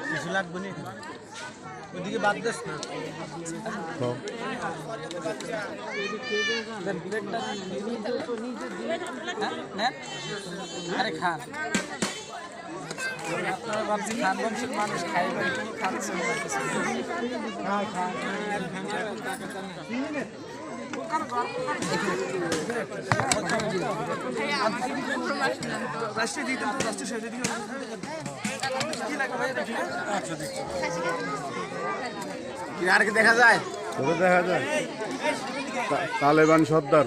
কিছু লাগবে না ওদিকে বাদ দিস না আরে খান আপনারা ভাবছি খান বংশের মানুষ খাইবে খাচ্ছে আর কি দেখা যায় দেখা যায় তালেবান সর্দার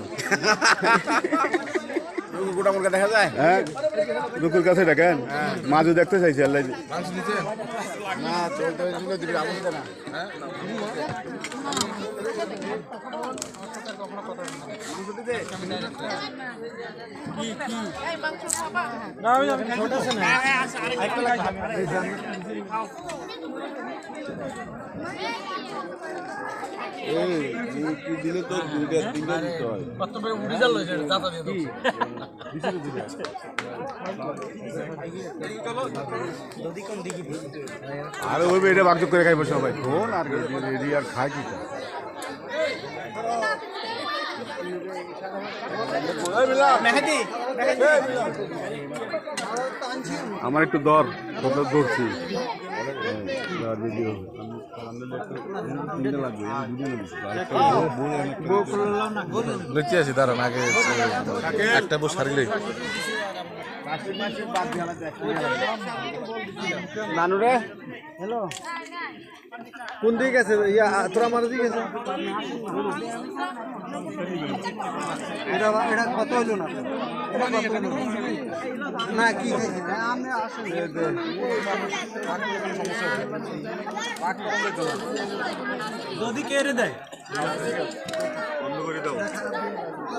গোটা মুরগা দেখা যায়। হ্যাঁ রুকুর কাছে দেখেন মাঝে দেখতে চাইছি আল্লাহ না চলতে দিবি আবুতে না দিলে তো দুইটা তিনটা দিতে হয় আর ওই এটা বাগযোগ করে খাইবো সবাই কোন আর রেডি আর খায় কি আমার একটু দর ধরছি লুচি আছি দাঁড়ান আগে একটা বউ সারিলে নানু রে হ্যালো কোন দিকে গেছে ইয়া তোরা আমার দিকে গেছে এটা এটা কত হইলো না না কি আমি আসলে যদি কেড়ে দেয়